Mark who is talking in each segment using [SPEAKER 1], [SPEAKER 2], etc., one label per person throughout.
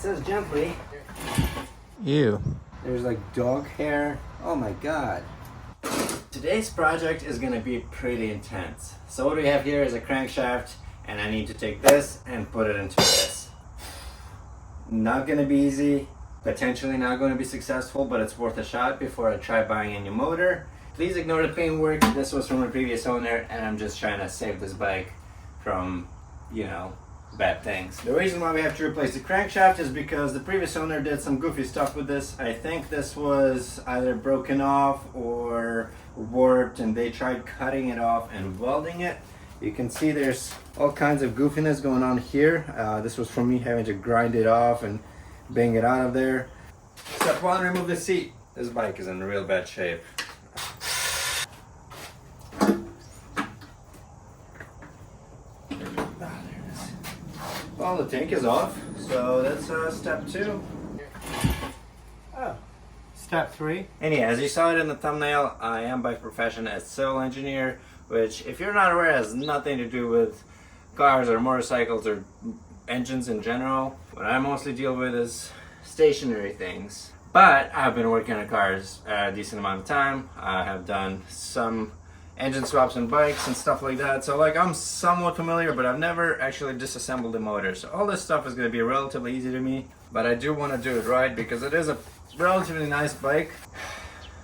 [SPEAKER 1] says gently.
[SPEAKER 2] Ew.
[SPEAKER 1] There's like dog hair. Oh my god. Today's project is gonna be pretty intense. So what we have here is a crankshaft, and I need to take this and put it into this. Not gonna be easy, potentially not gonna be successful, but it's worth a shot before I try buying a new motor. Please ignore the paintwork. This was from a previous owner, and I'm just trying to save this bike from, you know, bad things. The reason why we have to replace the crankshaft is because the previous owner did some goofy stuff with this. I think this was either broken off or warped, and they tried cutting it off and welding it. You can see there's all kinds of goofiness going on here. This was from me having to grind it off and bang it out of there. Step one, remove the seat. This bike is in real bad shape. Well, the tank is off, so that's step two. Oh, step three. And yeah, as you saw it in the thumbnail, I am by profession a civil engineer, which, if you're not aware, has nothing to do with cars or motorcycles or engines in general. What I mostly deal with is stationary things. But I've been working on cars a decent amount of time. I have done some engine swaps and bikes and stuff like that, so like I'm somewhat familiar, but I've never actually disassembled a motor, so all this stuff is going to be relatively easy to me. But I do want to do it right because it is a relatively nice bike.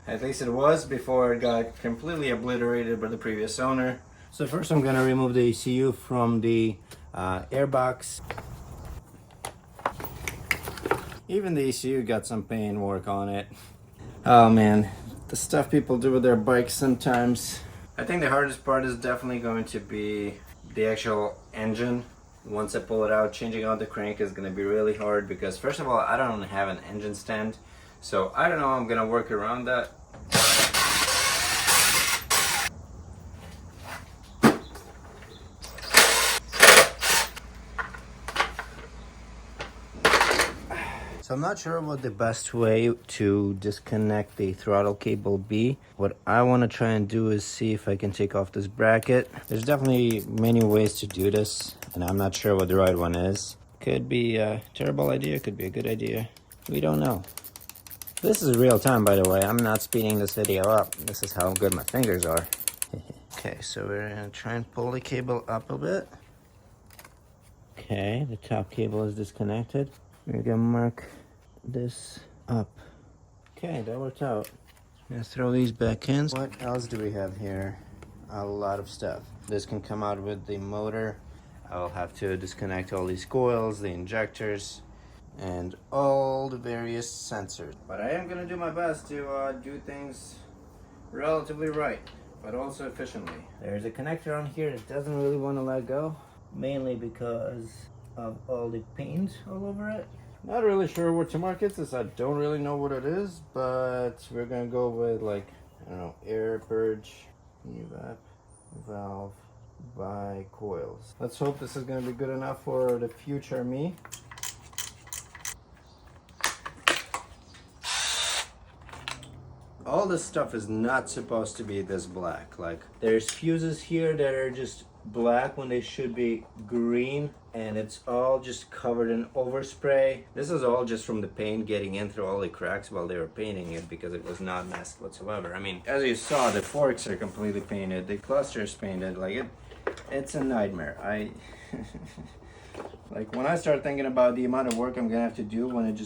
[SPEAKER 1] At least it was before it got completely obliterated by the previous owner. So first I'm going to remove the ECU from the airbox. Even the ECU got some paint work on it. Oh man, the stuff people do with their bikes sometimes. I think the hardest part is definitely going to be the actual engine. Once I pull it out, changing out the crank is going to be really hard because, first of all, I don't have an engine stand, so I don't know how I'm going to work around that. So I'm not sure what the best way to disconnect the throttle cable be. What I want to try and do is see if I can take off this bracket. There's definitely many ways to do this, and I'm not sure what the right one is. Could be a terrible idea, could be a good idea. We don't know. This is real time, by the way. I'm not speeding this video up. This is how good my fingers are. Okay, so we're gonna try and pull the cable up a bit. Okay, the top cable is disconnected. We're gonna mark this up. Okay, that worked out. Gonna throw these back in. What else do we have here? A lot of stuff. This can come out with the motor. I'll have to disconnect all these coils, the injectors, and all the various sensors. But I am gonna do my best to do things relatively right, but also efficiently. There's a connector on here that doesn't really want to let go, mainly because of all the paint all over it. Not really sure what to market this. I don't really know what it is, but we're gonna go with, like, I don't know, air purge, evap, valve, by coils. Let's hope this is gonna be good enough for the future me. All this stuff is not supposed to be this black. Like, there's fuses here that are just black when they should be green, and it's all just covered in overspray. This is all just from the paint getting in through all the cracks while they were painting it, because it was not masked whatsoever. I mean, as you saw, the forks are completely painted, the cluster is painted. Like, it's a nightmare. Like, when I start thinking about the amount of work I'm gonna have to do when it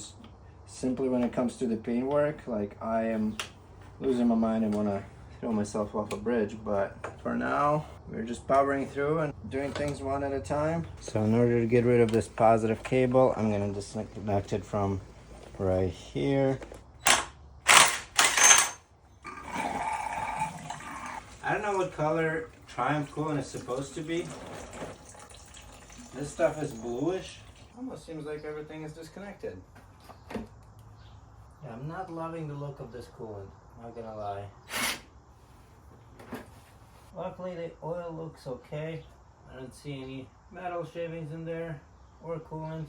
[SPEAKER 1] comes to the paint work, like, I am losing my mind and want to throw myself off a bridge. But for now, we're just powering through and doing things one at a time. So in order to get rid of this positive cable, I'm going to disconnect it from right here. I don't know what color Triumph coolant is supposed to be. This stuff is bluish. Almost seems like everything is disconnected. Yeah, I'm not loving the look of this coolant, not gonna lie. Luckily the oil looks okay. I don't see any metal shavings in there or coolant.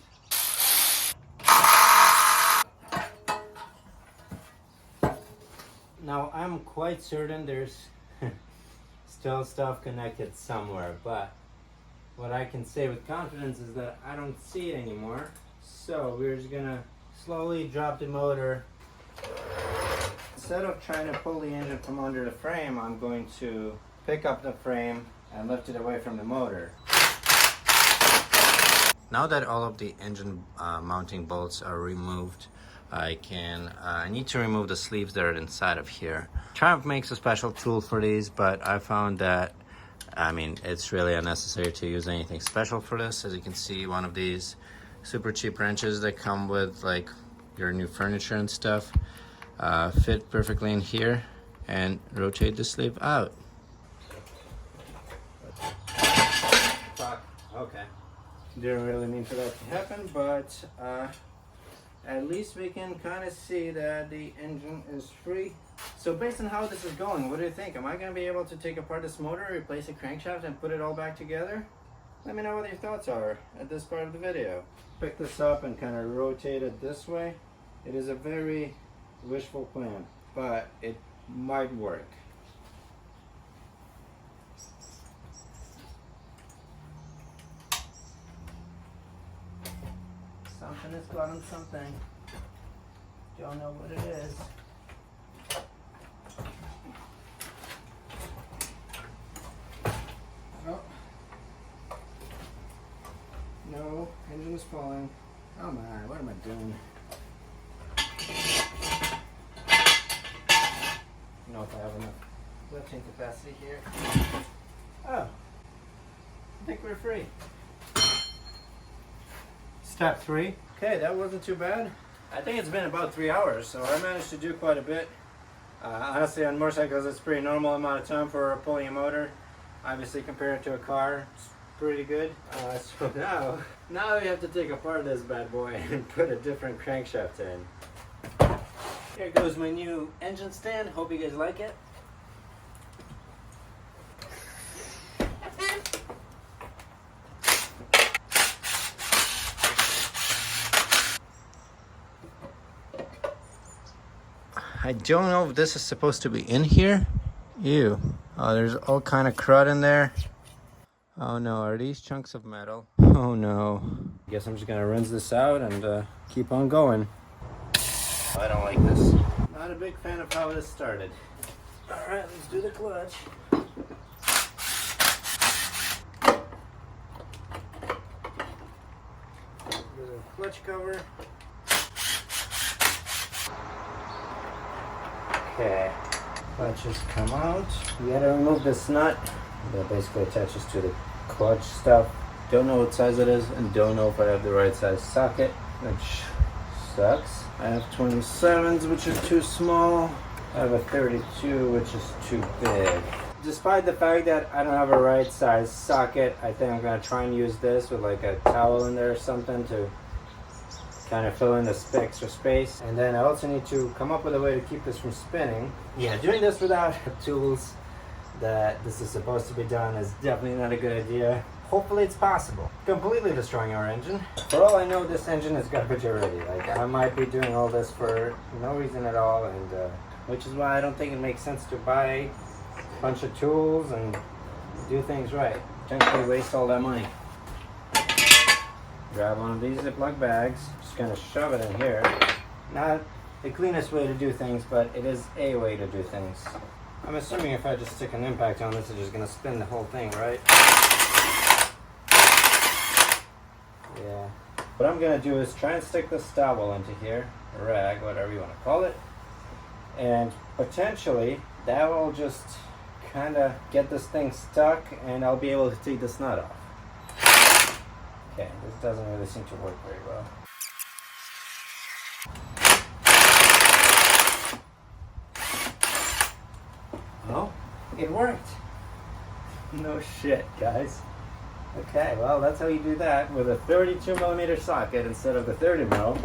[SPEAKER 1] Now I'm quite certain there's still stuff connected somewhere, but what I can say with confidence is that I don't see it anymore. So we're just gonna slowly drop the motor. Instead of trying to pull the engine from under the frame, I'm going to pick up the frame and lift it away from the motor. Now that all of the engine mounting bolts are removed, I need to remove the sleeves that are inside of here. Triumph makes a special tool for these, but I found that, it's really unnecessary to use anything special for this. As you can see, one of these super cheap wrenches that come with like your new furniture and stuff fit perfectly in here and rotate the sleeve out. Okay. Didn't really mean for that to happen, but at least we can kind of see that the engine is free. So based on how this is going, what do you think? Am I going to be able to take apart this motor, replace the crankshaft, and put it all back together? Let me know what your thoughts are at this part of the video. Pick this up and kind of rotate it this way. It is a very wishful plan, but it might work. Something is caught something. Don't know what it is. Oh. No, engine is falling. Oh my, what am I doing? I don't know if I have enough lifting capacity here. Oh, I think we're free. Step 3. Okay, that wasn't too bad. I think it's been about 3 hours, so I managed to do quite a bit. Honestly, on motorcycles, it's a pretty normal amount of time for pulling a motor. Obviously, compared to a car, it's pretty good. So now we have to take apart this bad boy and put a different crankshaft in. Here goes my new engine stand. Hope you guys like it. I don't know if this is supposed to be in here. Ew. Oh, there's all kind of crud in there. Oh no, are these chunks of metal? Oh no. I guess I'm just gonna rinse this out and keep on going. I don't like this. Not a big fan of how this started. Alright, let's do the clutch. Do the clutch cover. Okay, clutches come out. You gotta remove this nut that basically attaches to the clutch stuff. Don't know what size it is and don't know if I have the right size socket, which sucks. I have 27s, which is too small. I have a 32, which is too big. Despite the fact that I don't have a right size socket, I think I'm gonna try and use this with like a towel in there or something to kind of fill in the extra space. And then I also need to come up with a way to keep this from spinning. Yeah, doing this without tools that this is supposed to be done is definitely not a good idea. Hopefully it's possible. Completely destroying our engine. For all I know, this engine is garbage already. Like, I might be doing all this for no reason at all, and which is why I don't think it makes sense to buy a bunch of tools and do things right. Potentially waste all that money. Grab one of these Ziploc bags, just gonna shove it in here. Not the cleanest way to do things, but it is a way to do things. I'm assuming if I just stick an impact on this, it's just gonna spin the whole thing, right? Yeah. What I'm gonna do is try and stick this towel into here, a rag, whatever you wanna call it. And potentially, that will just kinda get this thing stuck and I'll be able to take this nut off. Okay, this doesn't really seem to work very well. Oh, it worked. No shit, guys. Okay, well, that's how you do that with a 32mm socket instead of the 30mm.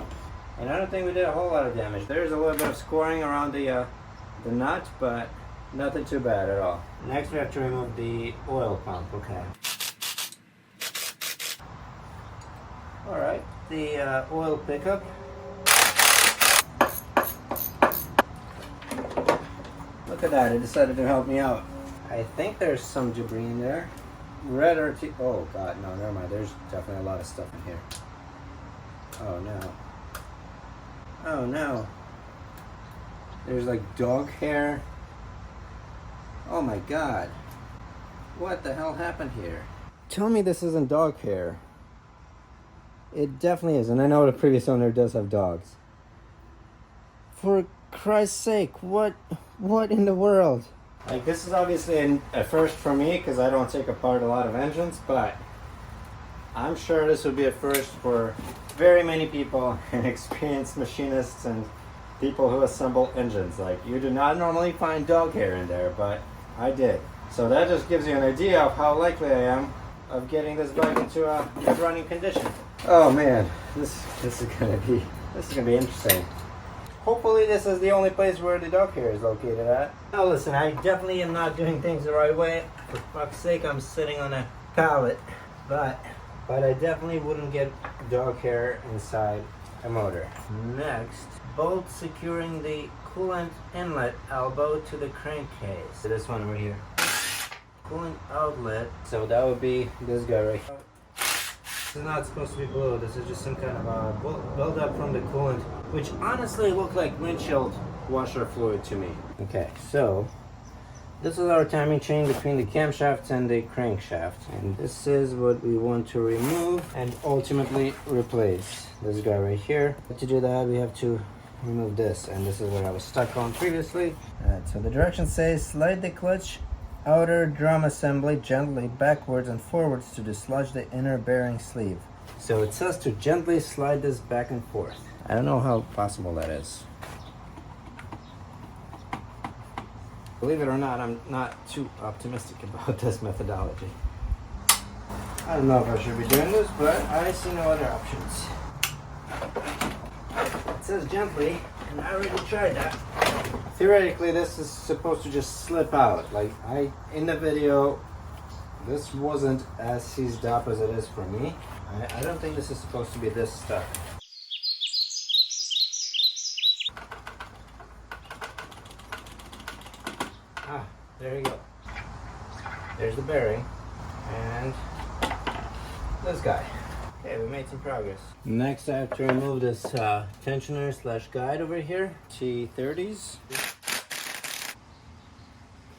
[SPEAKER 1] And I don't think we did a whole lot of damage. There's a little bit of scoring around the nut, but nothing too bad at all. Next, we have to remove the oil pump. Okay. Alright, the oil pickup. Look at that, it decided to help me out. I think there's some debris in there. Red RT. Oh god, no, never mind. There's definitely a lot of stuff in here. Oh no. Oh no. There's like dog hair. Oh my god. What the hell happened here? Tell me this isn't dog hair. It definitely is, and I know the previous owner does have dogs. For Christ's sake, what in the world? Like, this is obviously a first for me because I don't take apart a lot of engines, but I'm sure this would be a first for very many people and experienced machinists and people who assemble engines. Like, you do not normally find dog hair in there, but I did. So that just gives you an idea of how likely I am of getting this bike into a good running condition. Oh man, this is gonna be interesting. Hopefully this is the only place where the dog hair is located at. Now listen, I definitely am not doing things the right way. For fuck's sake, I'm sitting on a pallet. But I definitely wouldn't get dog hair inside a motor. Next, bolt securing the coolant inlet elbow to the crankcase. This one right here. Coolant outlet. So that would be this guy right here. This is not supposed to be blue. This is just some kind of a build-up from the coolant, which honestly looked like windshield washer fluid to me. Okay, so this is our timing chain between the camshaft and the crankshaft, and this is what we want to remove and ultimately replace. This guy right here. To do that, we have to remove this, and this is what I was stuck on previously. Alright, so the directions say slide the clutch outer drum assembly gently backwards and forwards to dislodge the inner bearing sleeve. So it says to gently slide this back and forth. I don't know how possible that is. Believe it or not, I'm not too optimistic about this methodology. I don't know if I should be doing this, but I see no other options. It says gently, and I already tried that. Theoretically, this is supposed to just slip out. Like, in the video, this wasn't as seized up as it is for me. I don't think this is supposed to be this stuck. Ah, there you go. There's the bearing, and this guy. Okay, we made some progress. Next, I have to remove this tensioner slash guide over here, T30s.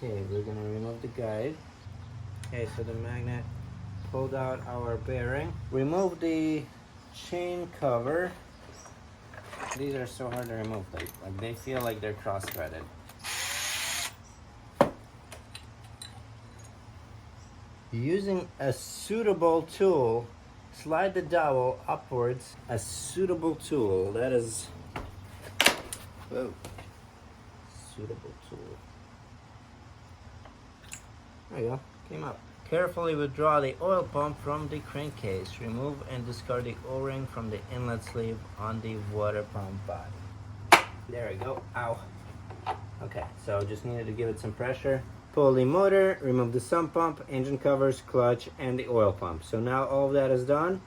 [SPEAKER 1] Okay, we're gonna remove the guide. Okay, so the magnet pulled out our bearing. Remove the chain cover. These are so hard to remove, like they feel like they're cross-threaded. Using a suitable tool, slide the dowel upwards. A suitable tool, that is, whoa, suitable tool. There you go, came up. Carefully withdraw the oil pump from the crankcase. Remove and discard the O-ring from the inlet sleeve on the water pump body. There we go, ow. Okay, so just needed to give it some pressure. Pull the motor, remove the sump pump, engine covers, clutch, and the oil pump. So now all of that is done.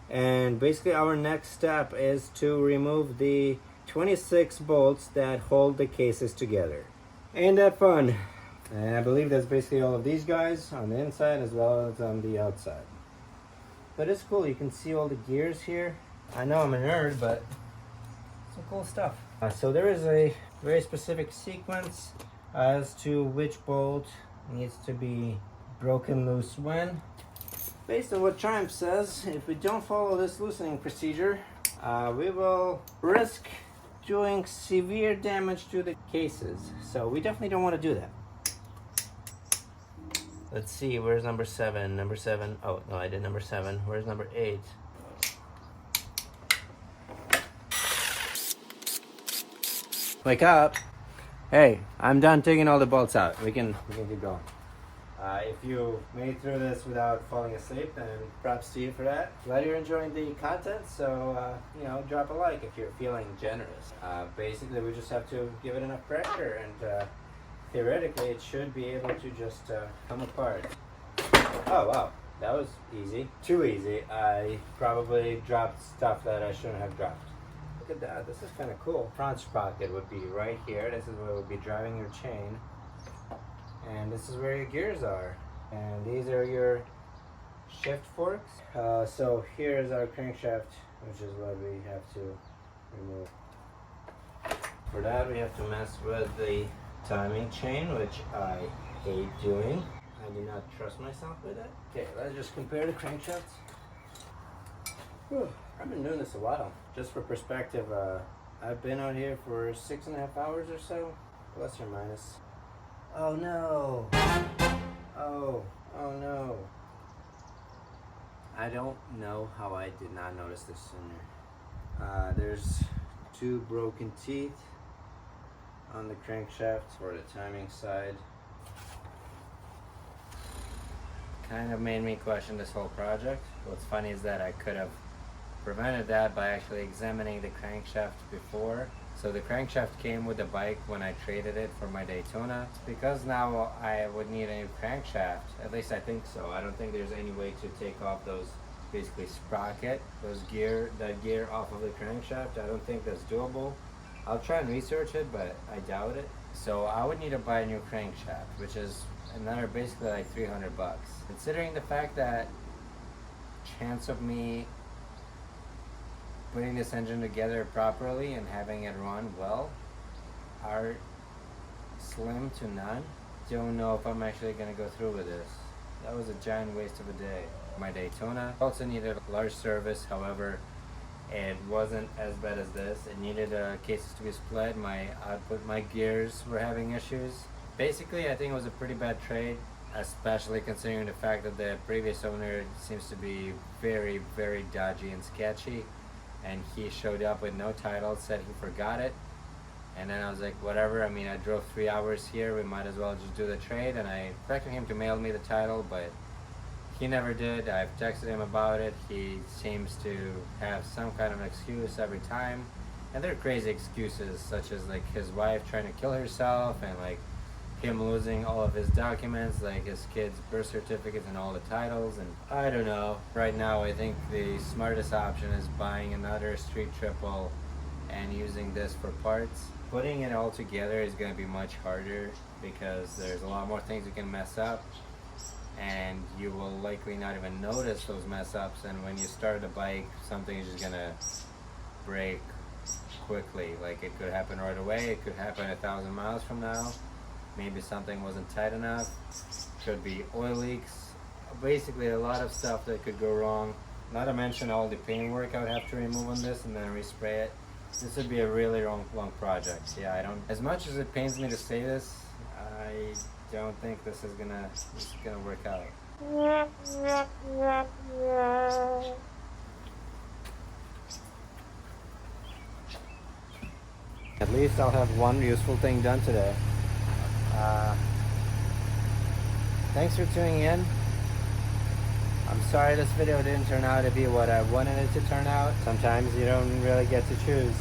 [SPEAKER 1] And basically our next step is to remove the 26 bolts that hold the cases together. Ain't that fun? And I believe that's basically all of these guys on the inside as well as on the outside. But it's cool, you can see all the gears here. I know I'm a nerd, but some cool stuff. So there is a very specific sequence as to which bolt needs to be broken loose when. Based on what Triumph says, if we don't follow this loosening procedure, we will risk doing severe damage to the cases. So we definitely don't want to do that. Let's see, where's number 7? Number 7, oh no, I did number 7. Where's number 8? Wake up! Hey, I'm done taking all the bolts out. We can keep going. If you made through this without falling asleep, then props to you for that. Glad you're enjoying the content, so drop a like if you're feeling generous. Basically, we just have to give it enough pressure, and theoretically, it should be able to just come apart. Oh wow, that was easy. Too easy. I probably dropped stuff that I shouldn't have dropped. Look at that, this is kind of cool. Front sprocket would be right here. This is where it would be driving your chain. And this is where your gears are. And these are your shift forks. So here is our crankshaft which is what we have to remove. For that, we have to mess with the timing chain, which I hate doing. I do not trust myself with it. Okay, let's just compare the crankshafts. Whew, I've been doing this a while. Just for perspective, I've been out here for 6.5 hours or so, plus or minus. Oh no! Oh no! I don't know how I did not notice this sooner. There's 2 broken teeth on the crankshaft for the timing side. Kind of made me question this whole project. What's funny is that I could have prevented that by actually examining the crankshaft before. So the crankshaft came with the bike when I traded it for my Daytona. Because now I would need a new crankshaft, at least I think so. I don't think there's any way to take off those basically sprocket, that gear off of the crankshaft. I don't think that's doable. I'll try and research it, but I doubt it. So I would need to buy a new crankshaft, which is another basically like $300. Considering the fact that chance of me putting this engine together properly and having it run well are slim to none, don't know if I'm actually going to go through with this. That was a giant waste of a day. My Daytona also needed a large service, however it wasn't as bad as this. It needed cases to be split. My gears were having issues. Basically, I think it was a pretty bad trade, especially considering the fact that the previous owner seems to be very, very dodgy and sketchy. And he showed up with no title, said he forgot it. And then I was like, whatever, I mean, I drove 3 hours here, we might as well just do the trade. And I expected him to mail me the title, but he never did. I've texted him about it. He seems to have some kind of excuse every time. And they're crazy excuses, such as like his wife trying to kill herself and like him losing all of his documents, like his kids' birth certificates and all the titles. And I don't know. Right now, I think the smartest option is buying another street triple and using this for parts. Putting it all together is going to be much harder because there's a lot more things you can mess up, and you will likely not even notice those mess ups. And when you start the bike, something is just going to break quickly. Like, it could happen right away, it could happen 1,000 miles from now. Maybe something wasn't tight enough. Could be oil leaks. Basically a lot of stuff that could go wrong. Not to mention all the paintwork I would have to remove on this and then respray it. This would be a really long project. Yeah, as much as it pains me to say this, I don't think this is gonna work out. At least I'll have one useful thing done today. Thanks for tuning in. I'm sorry this video didn't turn out to be what I wanted it to turn out. Sometimes you don't really get to choose.